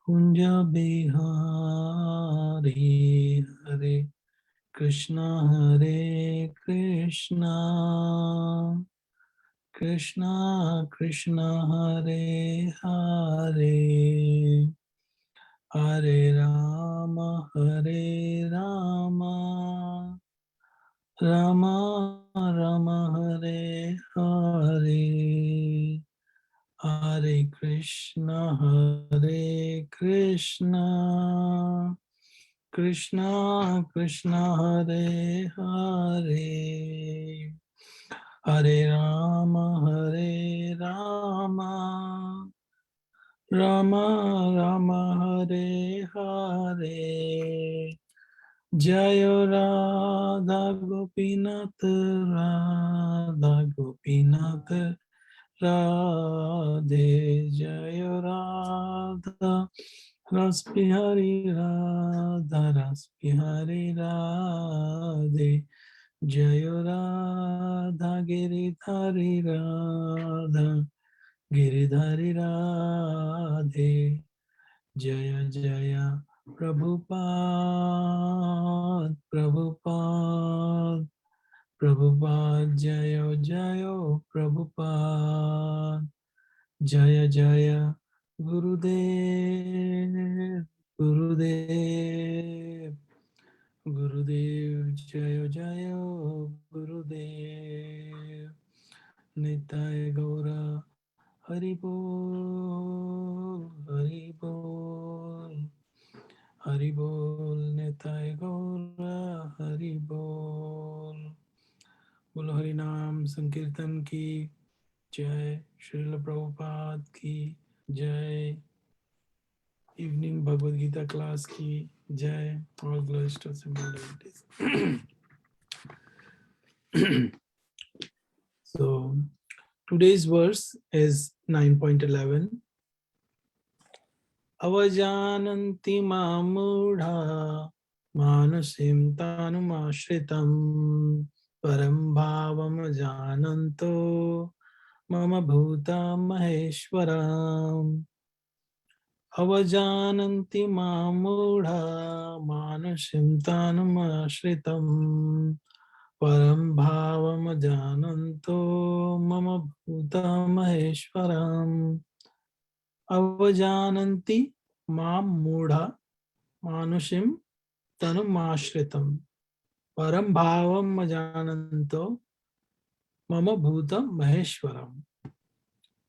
Kunja Bihari Hare Krishna Hare Krishna Krishna Krishna Hare Hare Hare Rama Hare Rama Rama Rama Hare Hare Hare Krishna Hare Krishna Krishna Krishna Hare Hare Hare Rama Hare Rama Rama Rama Hare Hare Jaya Radha Gopinath Radha Gopinath Radhe Jaya Radha Raspihari Radha Raspihari Radhe Jaya Radha Giridhari Radha Giridhari Radhe Jaya Jaya Prabhupada Prabhupada Prabhupada Jaya Jaya Prabhupada Jaya Jaya Gurudev Gurudev Gurudev Jaya Jaya Gurudev Nitai Gaura Haribol Haribol Haribol Nitai Gaura Haribol Bolo Harinam Sankirtan ki Jai, Srila Prabhupada ki Jai, evening Bhagavad Gita class ki Jai, all glories to simple deities. So, today's verse is 9.11. Avajananti mamudha manusim tanumashritam param bhavam jananto mama bhuta maheshwaram. Avajananti mamudha manusim tanumashritam param bhavam jananto mama bhuta maheshwaram. Avajananti mamudha manusim tanumashritam param bhavam jananto mama bhuta maheshwaram.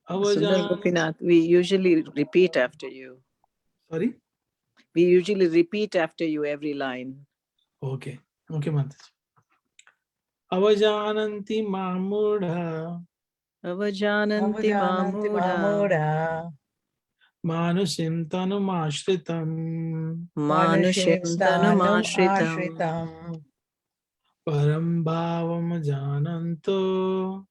Sunder Gopinath, we usually repeat after you. Sorry? We usually repeat after you every line. Okay. Okay, Mataji. Avajananti mamudha Avajananti mamudha manusim tanumashritam manushim tanumashritam param bhavam jananto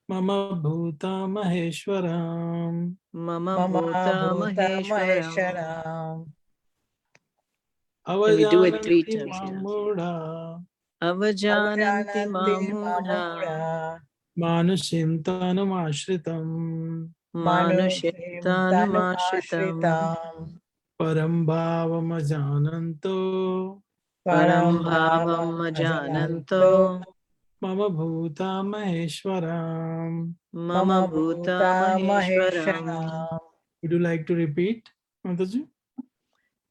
mama bhuta maheshwaram. Can we do it 3 times? Mamudha Avajananti mamudha manusim tanumashritam manushim tanumashritam param bhavam jananto mama bhuta maheshwaram. Would you like to repeat, Mataji?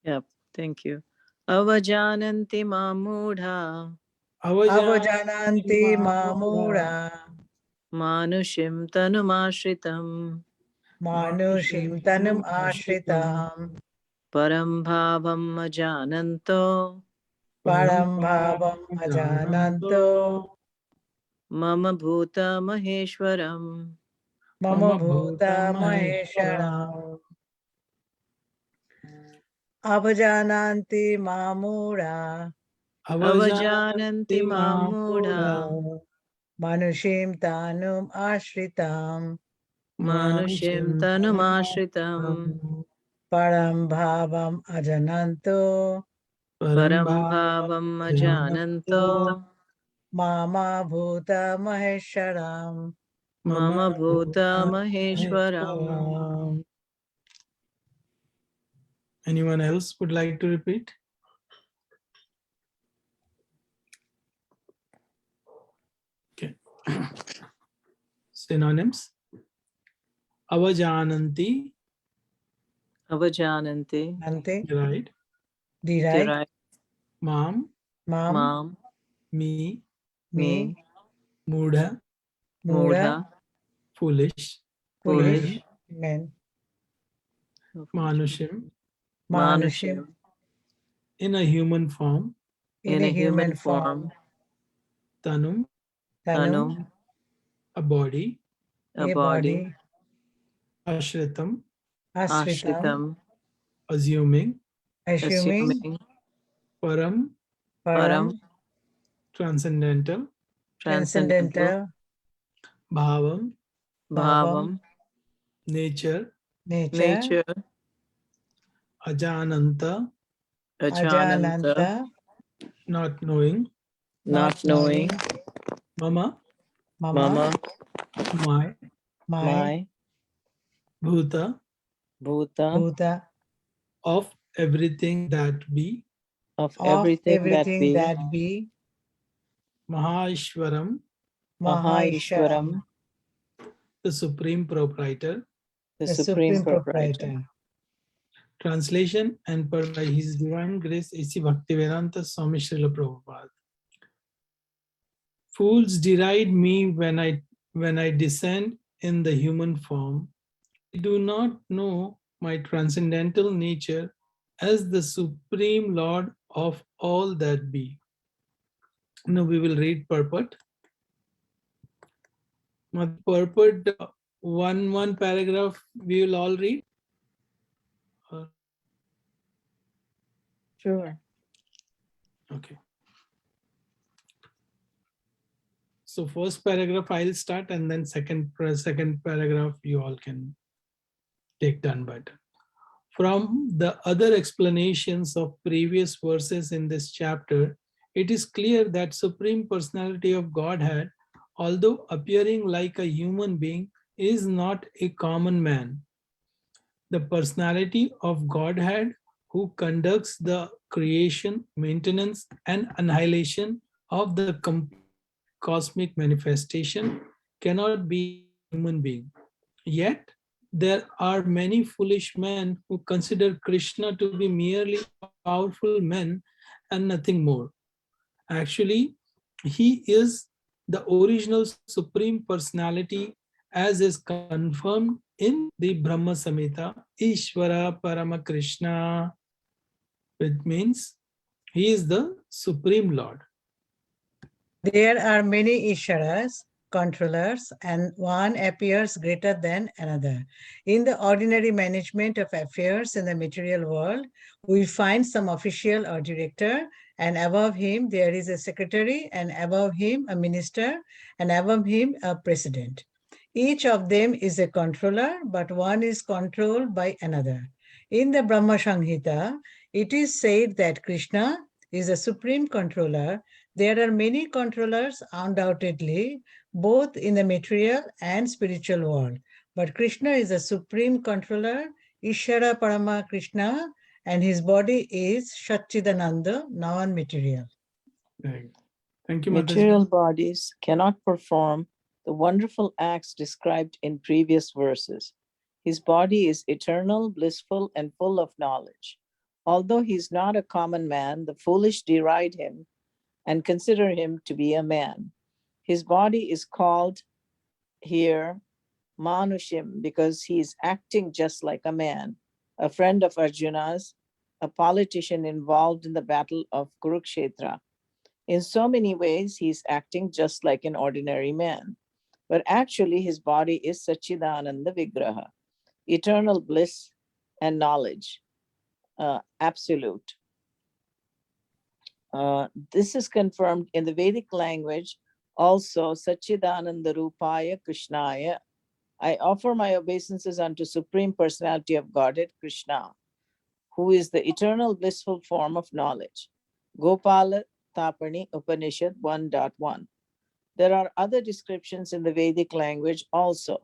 Yep, thank you. Avajananti mamudha Avajananti mamudha manushim tanumashritam manushim tanum ashritam param bhavam ajananto param bhavam ajananto mama bhuta maheshwaram. mama bhuta maheshwaram. Avajananti mamudha Avajananti mamudha manushim tanum ashritam manushim tanumashritam param bhavam ajananto param bhavam ajananto mama bhuta maheshwaram. Mama Bhuta Maheshwaram. Maheshwaram. Anyone else would like to repeat? Okay. Synonyms. Avajananti, Avajananti. Ante, right? deride, Deride. Mam, mam, Mam. me, me, mudha, mudha, Mudha. foolish, foolish, men, manushim, manushim, in a human form, in a human form, tanum, tanum, Tanum. a body, A a body. body, ashritam, ashritam, Ashritam. assuming, assuming, Assuming. param, param, Param. transcendental, Transcendental. bhavam, Bhavam. nature, nature, Nature. ajananta, Ajananta. ajananta, not knowing, Not knowing. mama, mama, Mama. my, my, bhuta, Bhuta. bhuta, of everything that be, Of of everything that everything be. that be, Maheshwaram, Maheshwaram, Maheshwaram. the supreme proprietor. The the supreme supreme proprietor. proprietor. Translation and per by His Divine Grace A.C. Bhaktivedanta Swami Srila Prabhupada. Fools deride me when I descend in the human form. They do not know my transcendental nature as the supreme Lord of all that be. Now we will read purport. Purport one paragraph we will all read. Sure. Okay. So first paragraph I'll start, and then second paragraph you all can take turn by turn. From the other explanations of previous verses in this chapter, it is clear that Supreme Personality of Godhead, although appearing like a human being, is not a common man. The personality of Godhead who conducts the creation, maintenance, and annihilation of the complete cosmic manifestation cannot be a human being. Yet, there are many foolish men who consider Krishna to be merely a powerful man and nothing more. Actually, he is the original Supreme Personality as is confirmed in the Brahma Samhita, Ishvara Parama Krishna, which means he is the Supreme Lord. There are many Isharas, controllers, and one appears greater than another. In the ordinary management of affairs in the material world, we find some official or director, and above him there is a secretary, and above him a minister, and above him a president. Each of them is a controller, but one is controlled by another. In the Brahma Samhita, it is said that Krishna is a supreme controller. There are many controllers, undoubtedly, both in the material and spiritual world. But Krishna is a supreme controller, Ishara Parama Krishna, and his body is Satchidananda, non-material. Right. Thank you, Material Mataji. bodies cannot perform the wonderful acts described in previous verses. His body is eternal, blissful, and full of knowledge. Although he is not a common man, the foolish deride him and consider him to be a man. His body is called here Manushim because he is acting just like a man, a friend of Arjuna's, a politician involved in the battle of Kurukshetra. In so many ways, he is acting just like an ordinary man. But actually, his body is Satchidananda Vigraha, eternal bliss and knowledge, absolute. This is confirmed in the Vedic language also, Satchidananda Rupaya Krishnaya. I offer my obeisances unto Supreme Personality of Godhead, Krishna, who is the eternal blissful form of knowledge. Gopala Tapani Upanishad 1.1. There are other descriptions in the Vedic language also.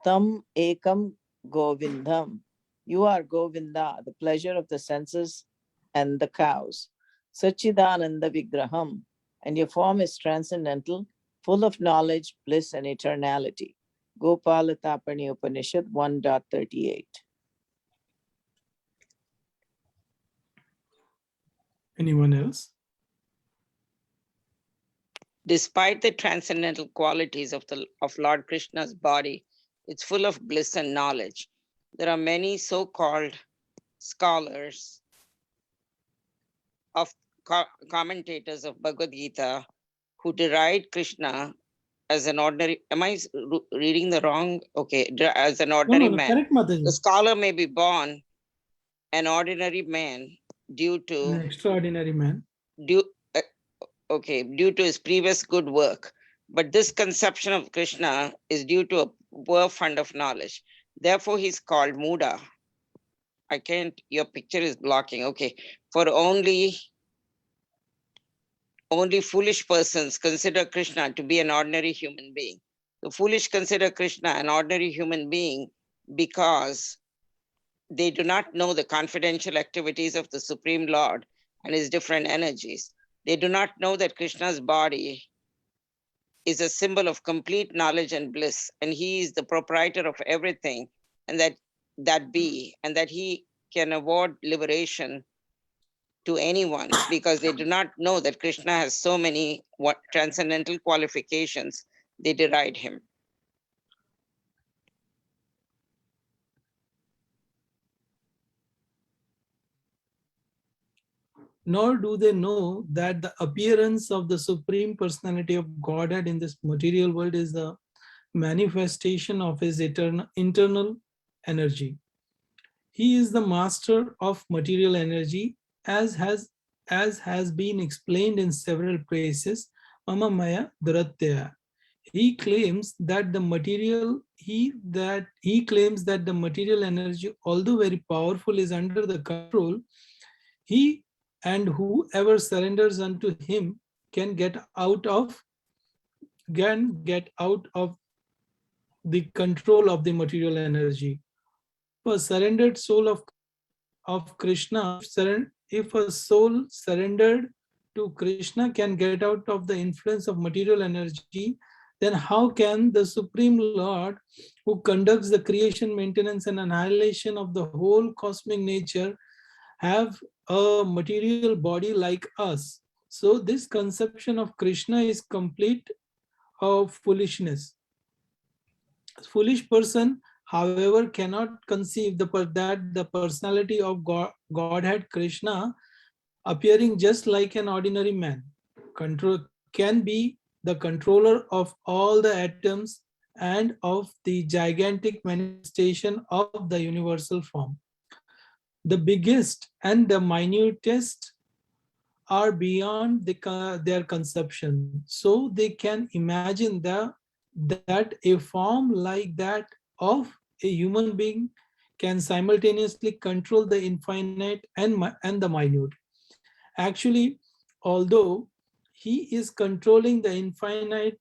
Tam ekam govindam. You are Govinda, the pleasure of the senses and the cows. Sachidananda vigraham. And your form is transcendental, full of knowledge, bliss, and eternality. Gopala Tapani Upanishad 1.38. Anyone else? Despite the transcendental qualities of Lord Krishna's body, it's full of bliss and knowledge. There are many so-called scholars of commentators of Bhagavad Gita who deride Krishna as an ordinary, am I reading the wrong? Okay, as an ordinary man. Correct, Mataji. The scholar may be born an ordinary man due An to extraordinary man. due to his previous good work. But this conception of Krishna is due to a poor fund of knowledge. Therefore, he's called Muda. I can't, your picture is blocking. Okay, for only foolish persons consider Krishna to be an ordinary human being. The foolish consider Krishna an ordinary human being because they do not know the confidential activities of the Supreme Lord and his different energies. They do not know that Krishna's body is a symbol of complete knowledge and bliss, and he is the proprietor of everything, and that he can award liberation to anyone, because they do not know that Krishna has so many transcendental qualifications. They deride him. Nor do they know that the appearance of the Supreme Personality of Godhead in this material world is the manifestation of his internal energy. He is the master of material energy, as has been explained in several places. Mama Maya Duratya. He claims that the material energy, although very powerful, is under the control. He and whoever surrenders unto him can get out of the control of the material energy. If a surrendered soul of Krishna, if a soul surrendered to Krishna can get out of the influence of material energy, then how can the Supreme Lord, who conducts the creation, maintenance, and annihilation of the whole cosmic nature, have a material body like us? So this conception of Krishna is complete of foolishness. A foolish person, however, cannot conceive that the personality of Godhead Krishna, appearing just like an ordinary man, can be the controller of all the atoms and of the gigantic manifestation of the universal form. The biggest and the minutest are beyond their conception, so they can imagine that a form like that of a human being can simultaneously control the infinite and the minute. Actually, although he is controlling the infinite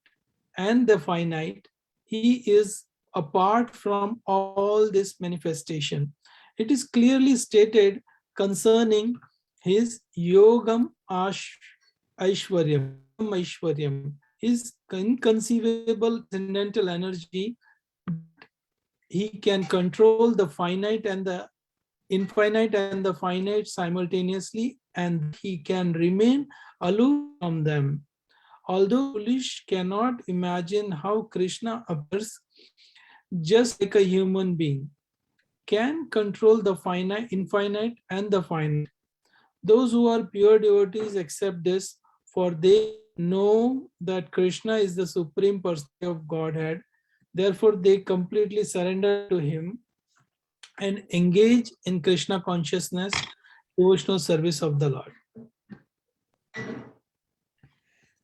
and the finite, he is apart from all this manifestation. It is clearly stated concerning his yogam aishwaryam, his inconceivable transcendental energy. He can control the finite and the infinite and the finite simultaneously, and he can remain aloof from them. Although foolish cannot imagine how Krishna appears just like a human being, can control the infinite and the finite. Those who are pure devotees accept this, for they know that Krishna is the Supreme Personality of Godhead. Therefore, they completely surrender to him and engage in Krishna consciousness, devotional service of the Lord.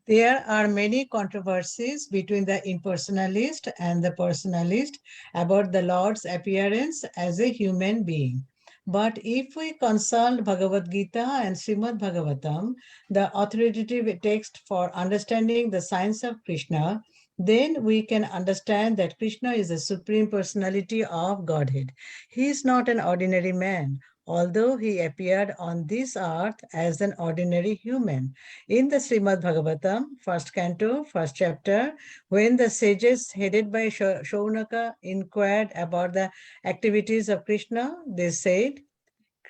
There are many controversies between the impersonalist and the personalist about the Lord's appearance as a human being. But if we consult Bhagavad Gita and Srimad Bhagavatam, the authoritative text for understanding the science of Krishna, then we can understand that Krishna is the Supreme Personality of Godhead. He is not an ordinary man, although he appeared on this earth as an ordinary human. In the Srimad Bhagavatam, first canto, first chapter, when the sages headed by Shaunaka inquired about the activities of Krishna, they said,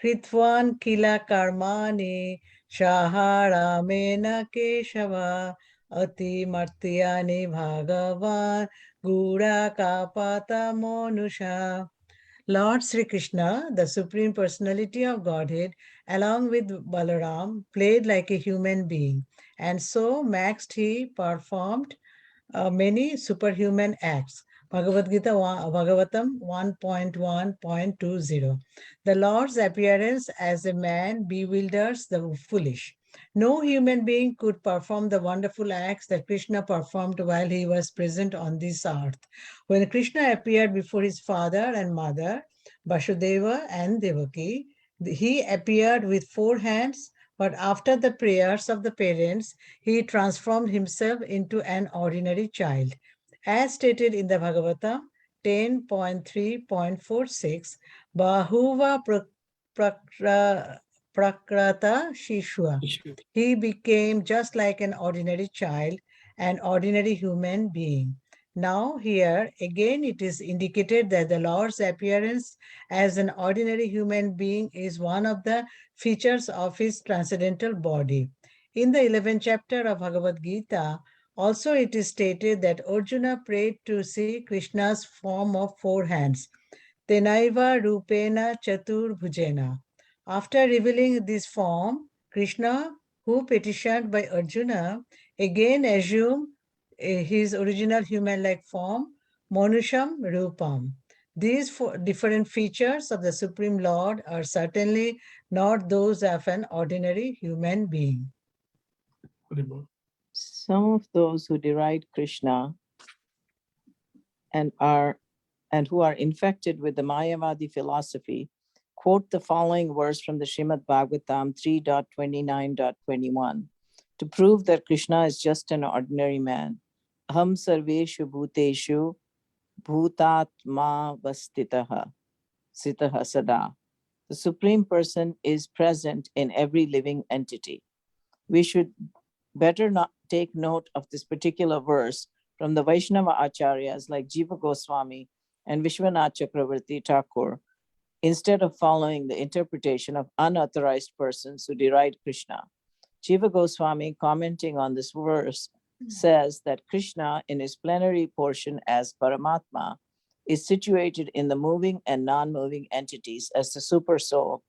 Kritvan kila karmani shaharamena keshava ati martyani bhagavan gura kapata monusha. Lord Sri Krishna, the Supreme Personality of Godhead, along with Balaram, played like a human being, and so maxed he performed many superhuman acts. Bhagavatam 1.1.20. The Lord's appearance as a man bewilders the foolish. No human being could perform the wonderful acts that Krishna performed while he was present on this earth. When Krishna appeared before his father and mother, Vasudeva and Devaki, he appeared with 4 hands, but after the prayers of the parents, he transformed himself into an ordinary child. As stated in the Bhagavatam 10.3.46, Bahuva Prakrata Shishua. Issue. He became just like an ordinary child, an ordinary human being. Now, here again, it is indicated that the Lord's appearance as an ordinary human being is one of the features of his transcendental body. In the 11th chapter of Bhagavad Gita, also it is stated that Arjuna prayed to see Krishna's form of 4 hands. Tenaiva Rupena Chatur Bhujena. After revealing this form, Krishna, who petitioned by Arjuna, again assumed his original human-like form, Manusham Rupam. These 4 different features of the Supreme Lord are certainly not those of an ordinary human being. Haribol. Some of those who deride Krishna and who are infected with the Mayavadi philosophy quote the following verse from the Srimad Bhagavatam 3.29.21 to prove that Krishna is just an ordinary man. Aham sarveshu bhuteshu bhutatma vastitaha sitaha sada. The Supreme Person is present in every living entity. We should better not take note of this particular verse from the Vaishnava Acharyas like Jiva Goswami and Vishwanath Chakravarti Thakur, instead of following the interpretation of unauthorized persons who deride Krishna. Jiva Goswami, commenting on this verse, says that Krishna, in his plenary portion as Paramatma, is situated in the moving and non-moving entities as the super soul.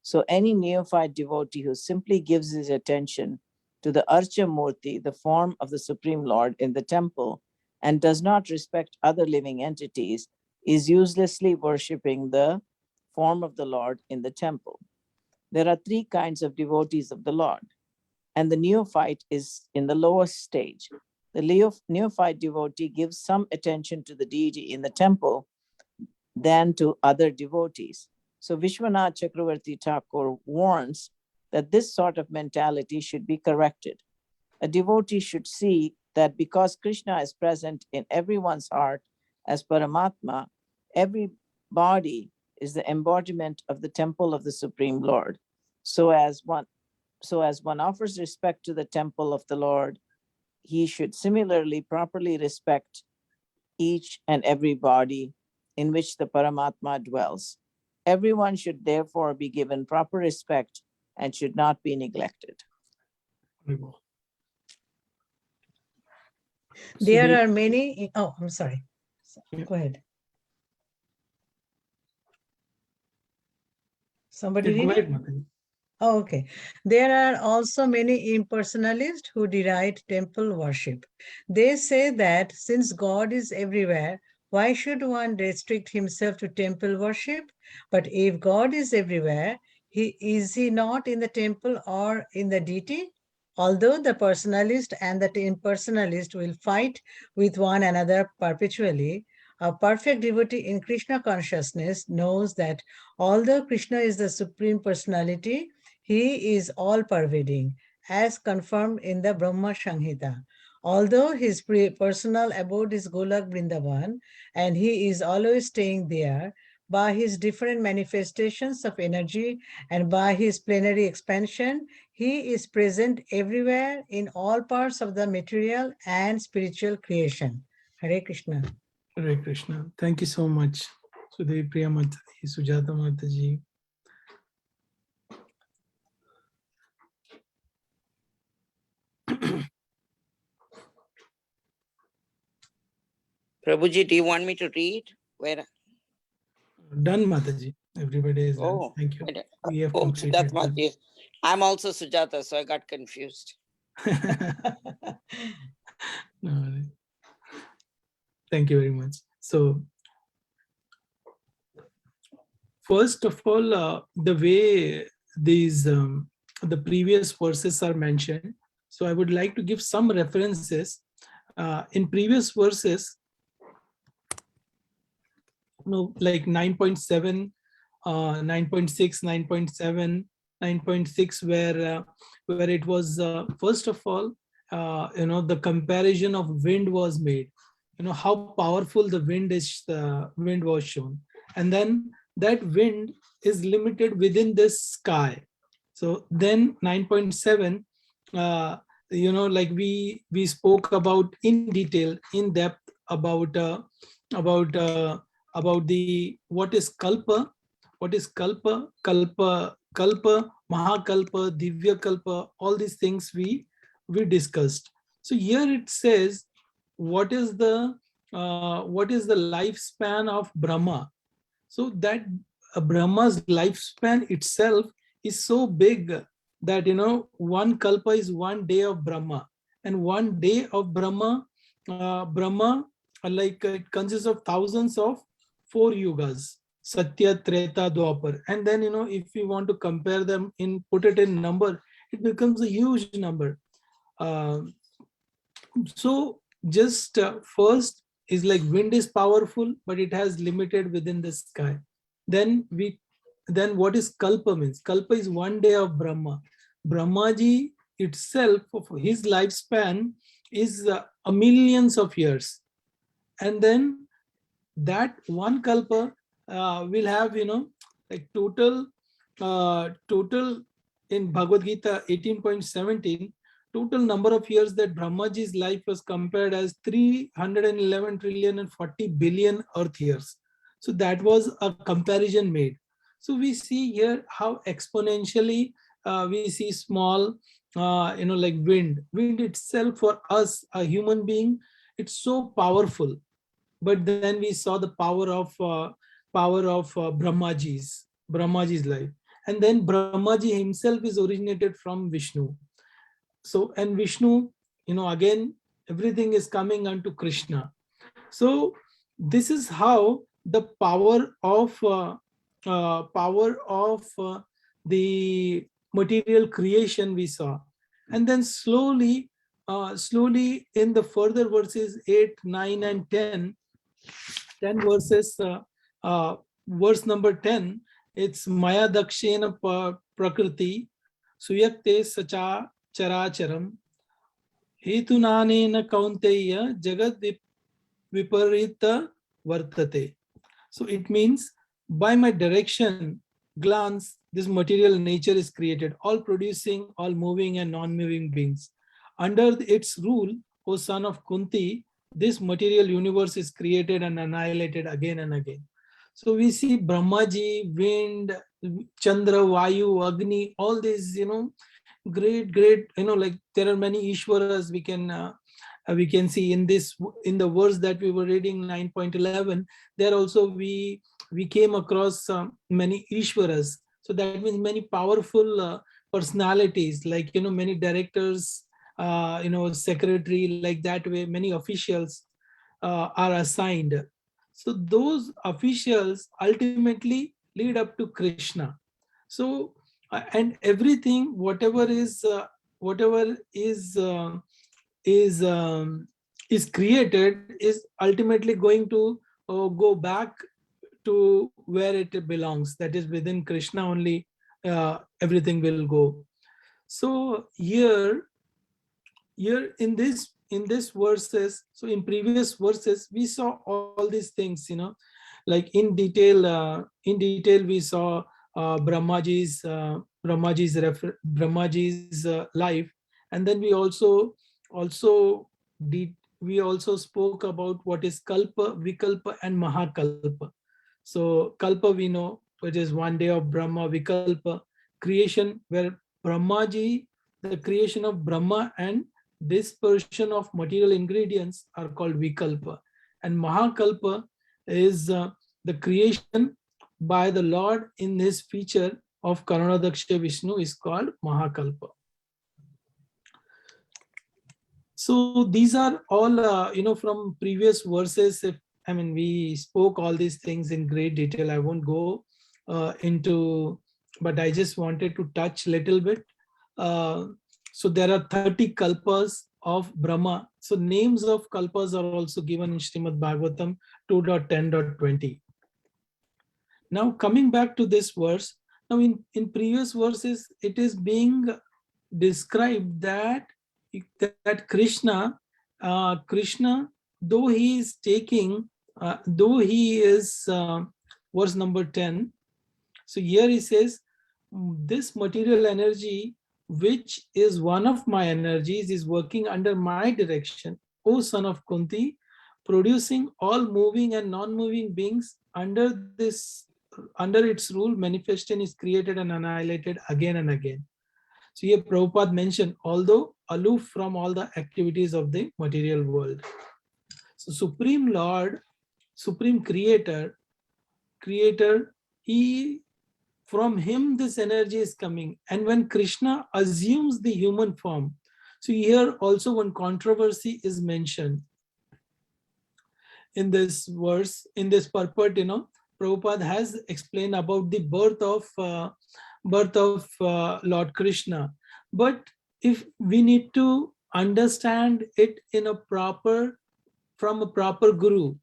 So any neophyte devotee who simply gives his attention to the Archa Murti, the form of the Supreme Lord in the temple, and does not respect other living entities, is uselessly worshipping the form of the Lord in the temple. There are 3 kinds of devotees of the Lord, and the neophyte is in the lowest stage. The neophyte devotee gives some attention to the deity in the temple than to other devotees. So Vishwanath Chakravarti Thakur warns that this sort of mentality should be corrected. A devotee should see that because Krishna is present in everyone's heart as Paramatma, every body is the embodiment of the temple of the Supreme Lord. So as one offers respect to the temple of the Lord, he should similarly properly respect each and every body in which the Paramatma dwells. Everyone should therefore be given proper respect and should not be neglected. Haribol. There are many, oh, I'm sorry. Yeah. Go ahead. Somebody Go read ahead, it? Mataji. Oh, okay. There are also many impersonalists who deride temple worship. They say that since God is everywhere, why should one restrict himself to temple worship? But if God is everywhere, is he not in the temple or in the deity? Although the personalist and the impersonalist will fight with one another perpetually, A perfect devotee in Krishna consciousness knows that although Krishna is the Supreme Personality, he is all-pervading, as confirmed in the Brahma Samhita. Although his personal abode is Golak Vrindavan, and he is always staying there, by his different manifestations of energy and by his plenary expansion, he is present everywhere in all parts of the material and spiritual creation. Hare Krishna. Hare Krishna. Thank you so much, Sudevi Priya Mataji, Sujata Mataji. Prabhuji, do you want me to read? Where? Done, Mataji. Everybody is done. Oh, Thank you. wait. We have Oh, completed. Sujata Mataji. I'm also Sujata, so I got confused. No, thank you very much. So, first of all, the way these the previous verses are mentioned, so I would like to give some references. In previous verses, like 9.7, 9.6, 9.7, 9.6, where it was first of all, the comparison of wind was made. How powerful the wind is. The wind was shown, and then that wind is limited within this sky. So then 9.7, like we spoke about in detail, in depth about about uh, about the what is kalpa, kalpa, mahakalpa, divya kalpa, all these things we discussed. So here it says what is the lifespan of Brahma. So that Brahma's lifespan itself is so big that one kalpa is 1 day of Brahma, and 1 day of Brahma, like it consists of thousands of 4 yugas, Satya, Treta, Dwapar. And then if we want to compare them, put it in number, it becomes a huge number. So just first is like wind is powerful, but it has limited within the sky. Then what is kalpa means? Kalpa is 1 day of Brahma. Brahmaji itself, his lifespan is a millions of years. And then that one kalpa will have, like total in Bhagavad Gita 18.17, total number of years that Brahmaji's life was compared as 311 trillion and 40 billion earth years. So that was a comparison made. So we see here how exponentially we see small, like wind. Wind itself for us, a human being, it's so powerful. But then we saw the power of Brahmaji's life. And then Brahmaji himself is originated from Vishnu. So, and Vishnu, again, everything is coming unto Krishna. So this is how the power of the material creation we saw. And then slowly in the further verses 8, 9 and 10 verses, verse number 10, it's Maya Dakshena Prakriti Suyakte Sacha Characharam Hetunanena Kaunteya Jagad Viparita Vartate. So it means by my direction, glance, this material nature is created, all producing, all moving and non-moving beings. Under its rule, O son of Kunti, this material universe is created and annihilated again and again. So we see Brahmaji, wind, Chandra, Vayu, Agni, all these, great, like there are many Ishwaras we can see in the verse that we were reading 9.11. There also we came across many Ishwaras. So that means many powerful personalities, like many directors, secretary, like that way many officials are assigned. So those officials ultimately lead up to Krishna. So and everything, whatever is created is ultimately going to go back to where it belongs, that is within Krishna only, everything will go. So here in this verses, so in previous verses we saw all these things, like in detail we saw Brahmaji's life, and then also did we also spoke about what is kalpa, vikalpa and mahakalpa. So kalpa we know, which is one day of Brahma. Vikalpa, creation, where Brahmaji, the creation of Brahma and dispersion of material ingredients are called vikalpa. And mahakalpa is the creation by the Lord in his feature of Karunadaksha Vishnu is called mahakalpa. So these are all from previous verses. We spoke all these things in great detail. I won't go into, but I just wanted to touch a little bit. So there are 30 kalpas of Brahma. So names of kalpas are also given in Srimad Bhagavatam 2.10.20. Now coming back to this verse, now in previous verses, it is being described that Krishna, though he is taking, verse number 10. So here he says, this material energy, which is one of my energies, is working under my direction, O son of Kunti, producing all moving and non-moving beings under its rule. Manifestation is created and annihilated again and again. So here Prabhupada mentioned, although aloof from all the activities of the material world. So Supreme Lord, Supreme Creator, from him this energy is coming. And when Krishna assumes the human form, so here also one controversy is mentioned in this verse, in this purport, Prabhupada has explained about the birth of Lord Krishna. But if we need to understand it from a proper guru.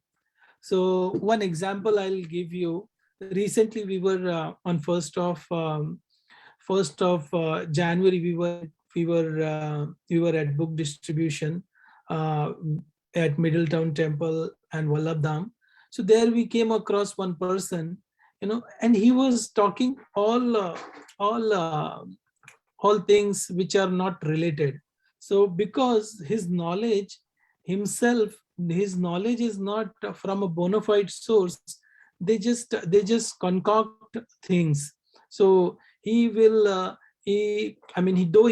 So one example I'll give you. Recently we were on 1st of January, we were at book distribution at Middletown Temple and Vallabhdham. So there we came across one person, and he was talking all things which are not related. So because his knowledge is not from a bona fide source, they just concoct things. So though he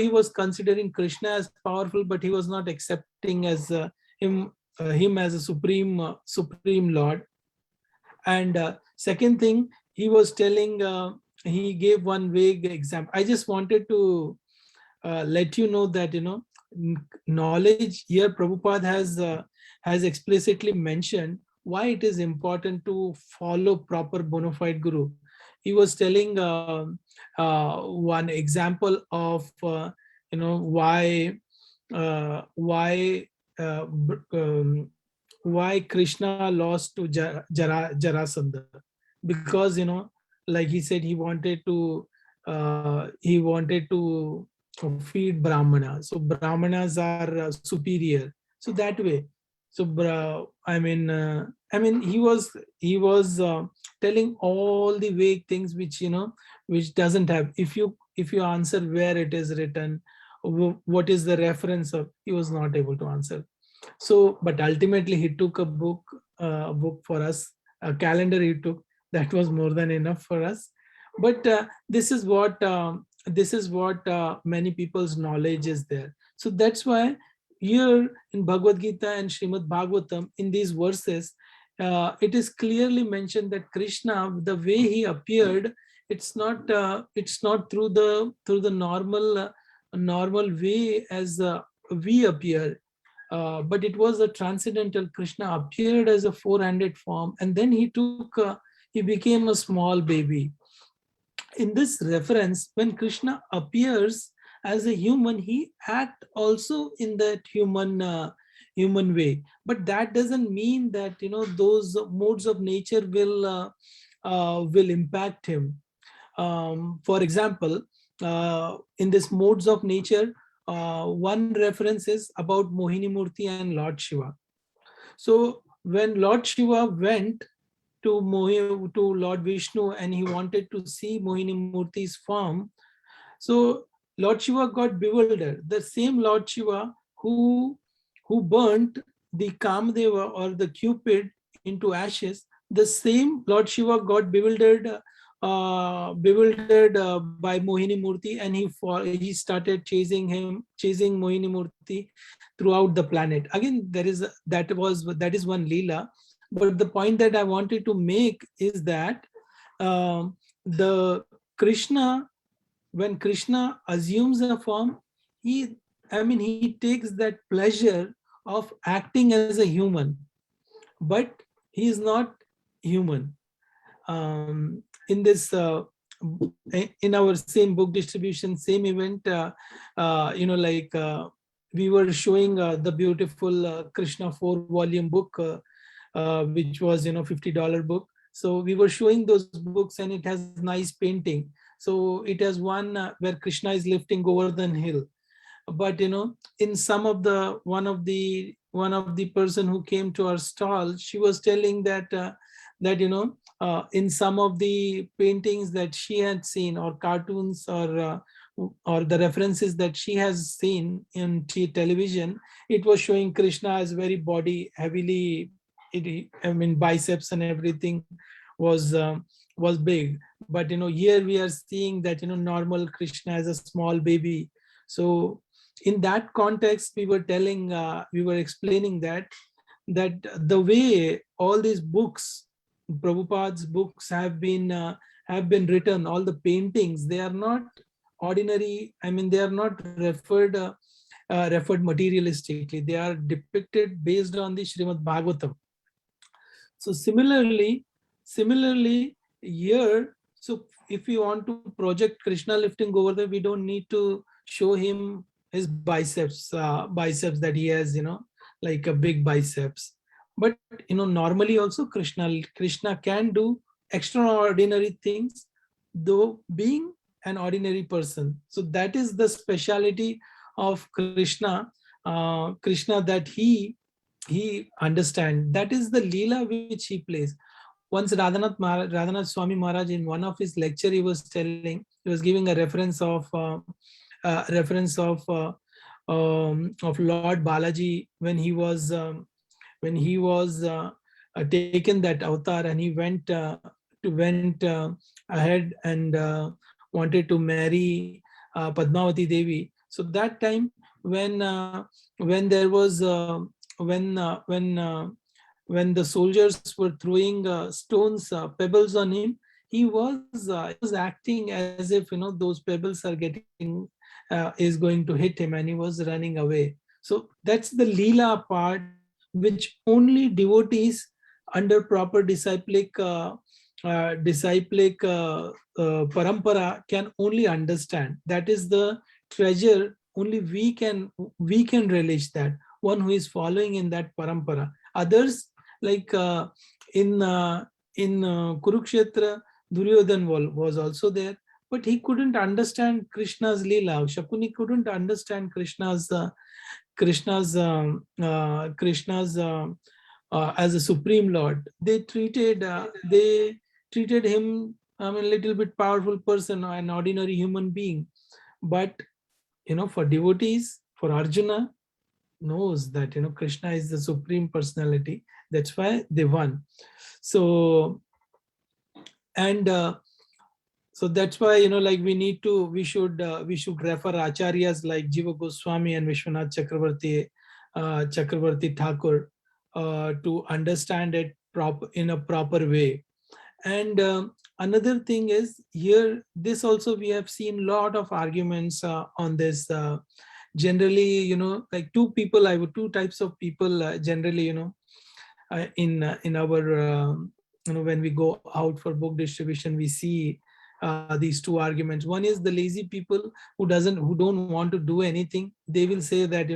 was considering Krishna as powerful, but he was not accepting as him as a supreme Lord. And second thing, he was telling, he gave one vague example. I just wanted to let you know that knowledge here, Prabhupada has explicitly mentioned why it is important to follow proper bona fide guru. He was telling one example of why Krishna lost to Jarasandha, because like he said, he wanted to feed Brahmana. So Brahmanas are superior. So that way. So he was telling all the vague things which which doesn't have. If you answer where it is written, what is the reference of, he was not able to answer. So, but ultimately he took a book for us, a calendar he took. That was more than enough for us. But this is what many people's knowledge is there. So that's why here in Bhagavad Gita and Srimad Bhagavatam, in these verses, it is clearly mentioned that Krishna, the way he appeared, it's not through the normal way as we appear. But it was a transcendental. Krishna appeared as a four-handed form, and then he became a small baby. In this reference, when Krishna appears as a human, he acts also in that human human way. But that doesn't mean that those modes of nature will impact him. For example, in this modes of nature, one reference is about Mohini Murti and Lord Shiva. So when Lord Shiva went to Lord Vishnu and he wanted to see Mohini Murti's form, so Lord Shiva got bewildered. The same Lord Shiva who burnt the Kamadeva or the Cupid into ashes, the same Lord Shiva got bewildered by Mohini Murti, and he started chasing Mohini Murti throughout the planet. Again, that is one Leela. But the point that I wanted to make is that the Krishna, when Krishna assumes a form, he takes that pleasure of acting as a human, but he is not human. In this, in our same book distribution, same event, we were showing the beautiful Krishna 4-volume book, which was $50 book. So we were showing those books, and it has nice painting. So it has one where Krishna is lifting Govardhan hill. But in some of the one of the person who came to our stall, she was telling that in some of the paintings that she had seen, or cartoons, or the references that she has seen in television, it was showing Krishna as very body heavily. Biceps and everything was big. But here we are seeing that normal Krishna as a small baby. So in that context, we were explaining that the way all these books, Prabhupada's books, have been written, all the paintings, they are not ordinary. They are not referred materialistically. They are depicted based on the Srimad Bhagavatam. So similarly here, so if we want to project Krishna lifting Govardhan, we don't need to show him his biceps that he has, like a big biceps. But normally also Krishna can do extraordinary things, though being an ordinary person. So that is the speciality of Krishna, that he understands. That is the Leela which he plays. Once Radhanath Swami Maharaj, in one of his lecture, he was giving a reference of Lord Balaji when he was taken that avatar, and he went ahead and wanted to marry Padmavati Devi. So that time when there was when the soldiers were throwing stones, pebbles on him, he was acting as if those pebbles are is going to hit him, and he was running away. So that's the Leela part, which only devotees under proper disciplic parampara can only understand. That is the treasure. Only we can relish that, one who is following in that parampara. Others, like in Kurukshetra, Duryodhan was also there, but he couldn't understand Krishna's Leela. Shakuni couldn't understand Krishna's as a supreme Lord. They treated him a little bit powerful person, an ordinary human being. But for devotees, for Arjuna, knows that Krishna is the supreme personality. That's why they won. So that's why we should refer acharyas like Jiva Goswami and Vishwanath Chakravarti Thakur to understand it in a proper way. And another thing is, here, this also we have seen a lot of arguments on this. Generally, like two types of people generally, in our when we go out for book distribution, we see these two arguments. One is the lazy people who don't want to do anything. They will say that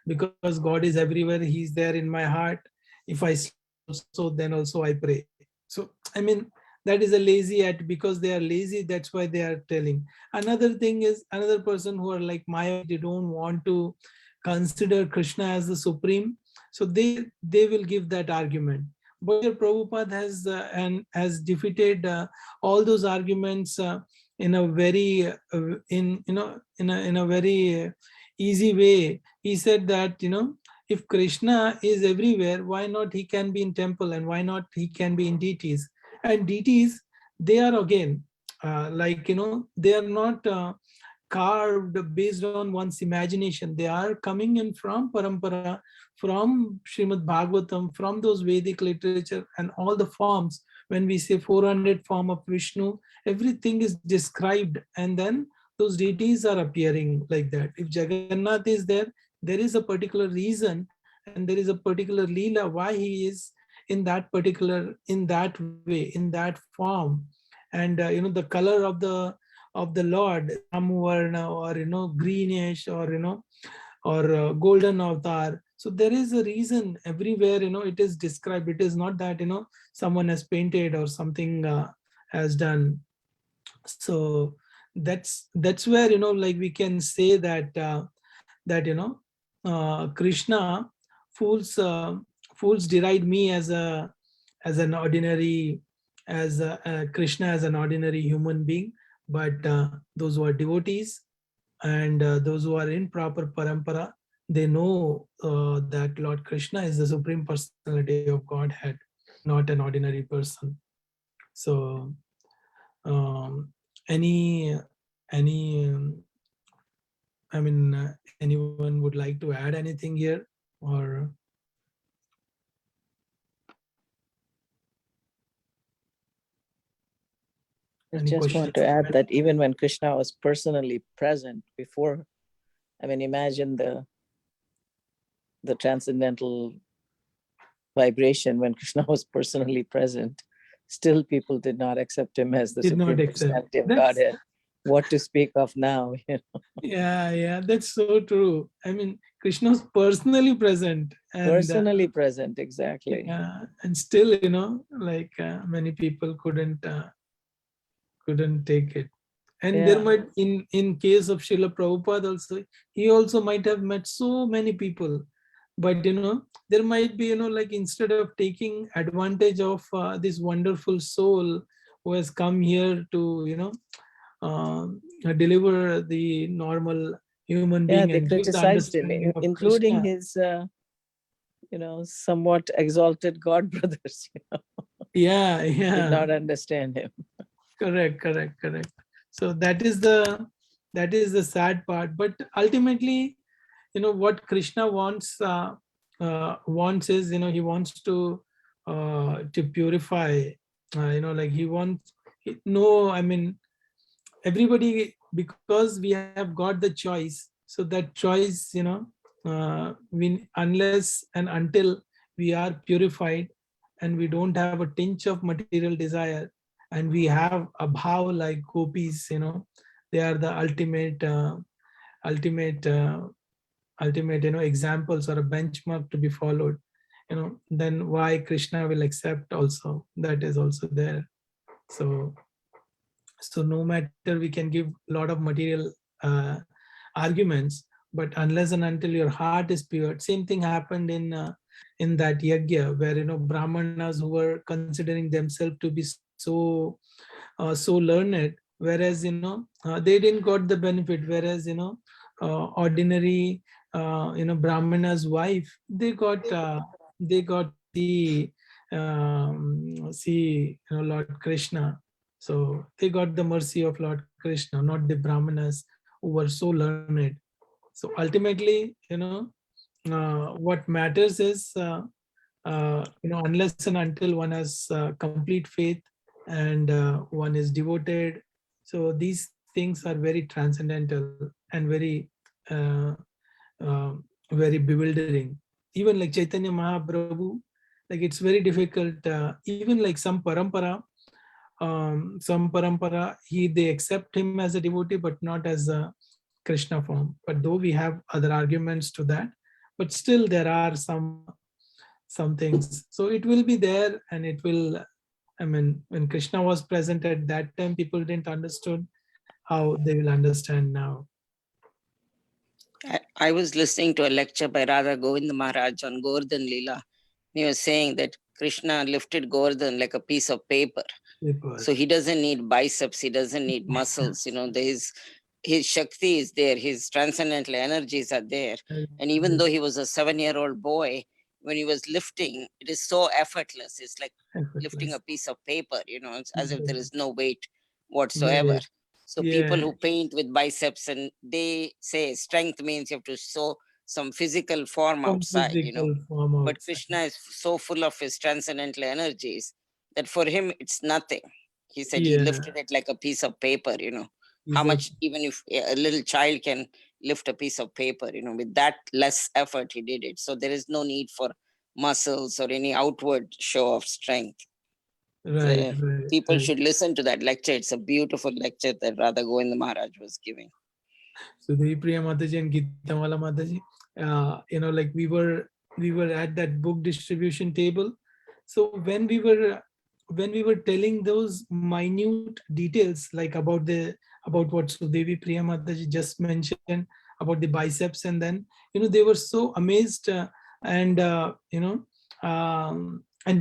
because God is everywhere, he's there in my heart. If I sleep also, then also I pray. So I mean, that is a lazy act. Because they are lazy, that's why they are telling. Another thing is, another person who are like Maya, they don't want to consider Krishna as the supreme, so they will give that argument. But your Prabhupada has and has defeated all those arguments in a very in a very easy way. He said that, if Krishna is everywhere, why not he can be in temple, and why not he can be in deities? And deities, they are again they are not carved based on one's imagination. They are coming in from parampara, from Srimad Bhagavatam, from those Vedic literature and all the forms. When we say 400 form of Vishnu, everything is described, and then those deities are appearing like that. If Jagannath is there, there is a particular reason, and there is a particular leela why he is in that particular, in that way, in that form. And the color of the Lord, Samvarna, or greenish, or golden avatar. So there is a reason everywhere, it is described. It is not that, someone has painted or something has done. So that's where, like we can say that, Krishna, fools deride me as an ordinary, Krishna as an ordinary human being. But those who are devotees, and those who are in proper parampara, they know that Lord Krishna is the supreme personality of Godhead, not an ordinary person. So any anyone would like to add anything here, or I any just questions? want to add that even when Krishna was personally present before, imagine the transcendental vibration when Krishna was personally present. Still, people did not accept him as the Did not supreme accept. personality of That's- Godhead. What to speak of now? Yeah, that's so true. Krishna was personally present, and Personally present, exactly. and still, many people couldn't take it. And there Yeah. might, in case of Srila Prabhupada also, he also might have met so many people. But there might be, like, instead of taking advantage of this wonderful soul who has come here to deliver the normal human Yeah, being they and give the criticized him, understanding of including Krishna. his somewhat exalted god brothers. Yeah, Did not understand him. correct. So that is the sad part. But ultimately, what Krishna wants is, he wants to purify, like he wants, no, everybody, because we have got the choice. So that choice, unless and until we are purified, and we don't have a tinge of material desire, and we have a bhav like gopis, they are the ultimate ultimate examples, or a benchmark to be followed, then why Krishna will accept also, that is also there. So no matter, we can give a lot of material arguments, but unless and until your heart is pure. Same thing happened in that yajna, where brahmanas who were considering themselves to be so learned, whereas they didn't got the benefit, whereas ordinary brahmana's wife, they got the see Lord Krishna. So they got the mercy of Lord Krishna, not the brahmanas who were so learned. So ultimately, what matters is, unless and until one has complete faith, and one is devoted. So these things are very transcendental and uh, uh, very bewildering. Even like Chaitanya Mahaprabhu, like it's very difficult. Even like some parampara, they accept him as a devotee, but not as a Krishna form. But though we have other arguments to that, but still there are some things. So it will be there, and it will, I mean, when Krishna was present at that time, people didn't understood how they will understand now. I was listening to a lecture by Radha Govind Maharaj on Govardhan Leela. He was saying that Krishna lifted Govardhan like a piece of paper. It was. So he doesn't need biceps, he doesn't need muscles, his Shakti is there, his transcendental energies are there. And even though he was a 7-year-old boy, when he was lifting, it is so effortless. It's like lifting a piece of paper, it's as if there is no weight whatsoever. So people who paint with biceps, and they say strength means you have to show some physical form outside, but Krishna is so full of his transcendental energies that for him it's nothing. He said he lifted it like a piece of paper, how much, even if a little child can lift a piece of paper, with that less effort he did it. So there is no need for muscles or any outward show of strength. Right, People should listen to that lecture. It's a beautiful lecture that Radha Govind Maharaj was giving. So the Priya Mataji and Gitamala Mataji, like we were at that book distribution table. So when we were telling those minute details, like about what Sudevi Priya Mataji just mentioned about the biceps, and then they were so amazed, and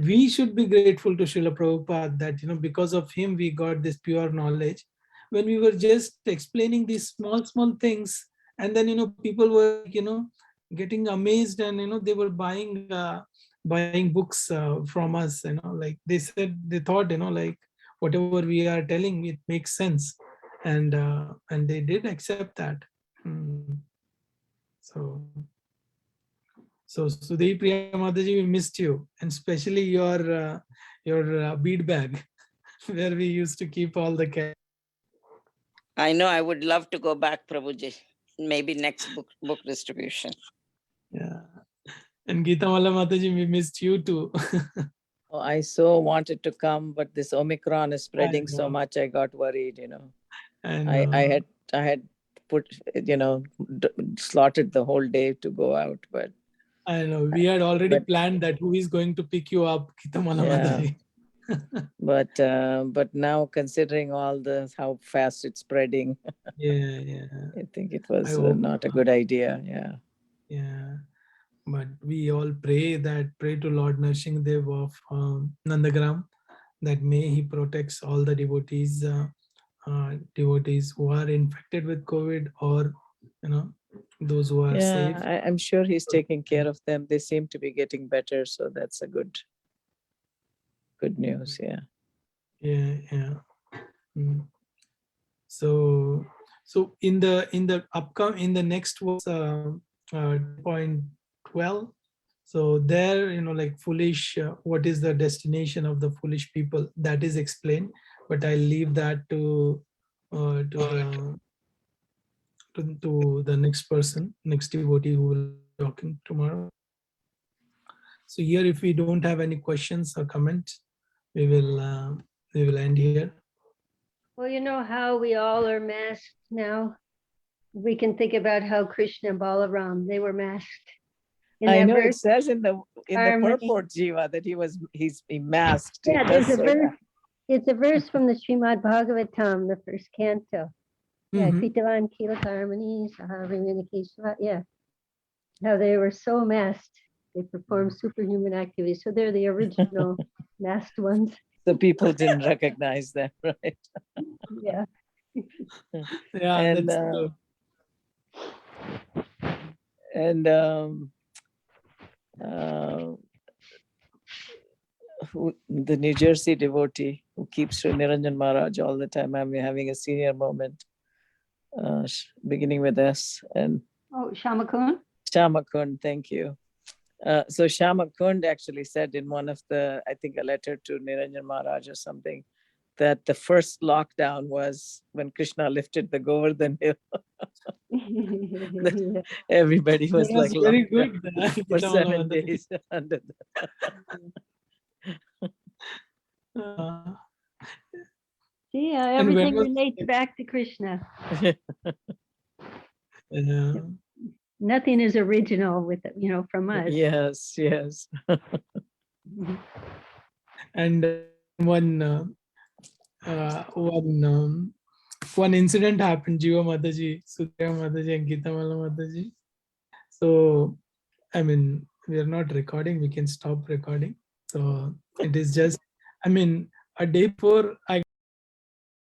we should be grateful to Srila Prabhupada that because of him we got this pure knowledge. When we were just explaining these small things, and then people were getting amazed, and they were buying books from us, like they said, they thought like whatever we are telling, it makes sense, and they did accept that. So Sudevi Priya Mataji, we missed you, and especially your bead bag where we used to keep all the cash. I know, I would love to go back, Prabhuji. Maybe next book distribution. Yeah. And Gitamala Mataji, we missed you too. Oh, I so wanted to come, but this Omicron is spreading so know. much. I got worried, I had put, slotted the whole day to go out, but I know we had already planned that who is going to pick you up, Gitamala Mataji. But now considering all how fast it's spreading, I think it was not a good idea. Yeah, but we all pray to Lord Narsingadev of Nandagram, that may he protects all the devotees who are infected with COVID, or those who are safe. I'm sure he's taking care of them. They seem to be getting better, so that's a good news. Yeah. So in the upcoming, in the next was 0.12. So there, like foolish, what is the destination of the foolish people, that is explained, but I'll leave that to the next person, next devotee who will be talking tomorrow. So here, if we don't have any questions or comments, we will end here. Well, you know how we all are masked now? We can think about how Krishna and Balaram, they were masked. I know it says in the purport, Jiva, that he's masked. Yeah, there's a verse. It's a verse from the Srimad Bhagavatam, the first canto. Yeah, Kritavan Kilakarmani, Saharinakeshava. Yeah. How they were so masked. They performed superhuman activities. So they're the original masked ones. So people didn't recognize them, right? Yeah. Yeah, that's true. And the New Jersey devotee who keeps Sri Niranjan Maharaj all the time. I'm having a senior moment, beginning with S. And Shamakund? Shamakund, thank you. So Shamakund actually said in one of I think a letter to Niranjan Maharaj or something, that the first lockdown was when Krishna lifted the Govardhan hill. Everybody was like very good for 7 days under Yeah, everything relates back to Krishna. nothing is original with it, from us. Yes, yes. Mhm. And one incident happened, Jiva Mataji, Sudhya Mataji, and Gita Mala Mataji. So, I mean, we are not recording, we can stop recording. So it is just, I mean, a day before I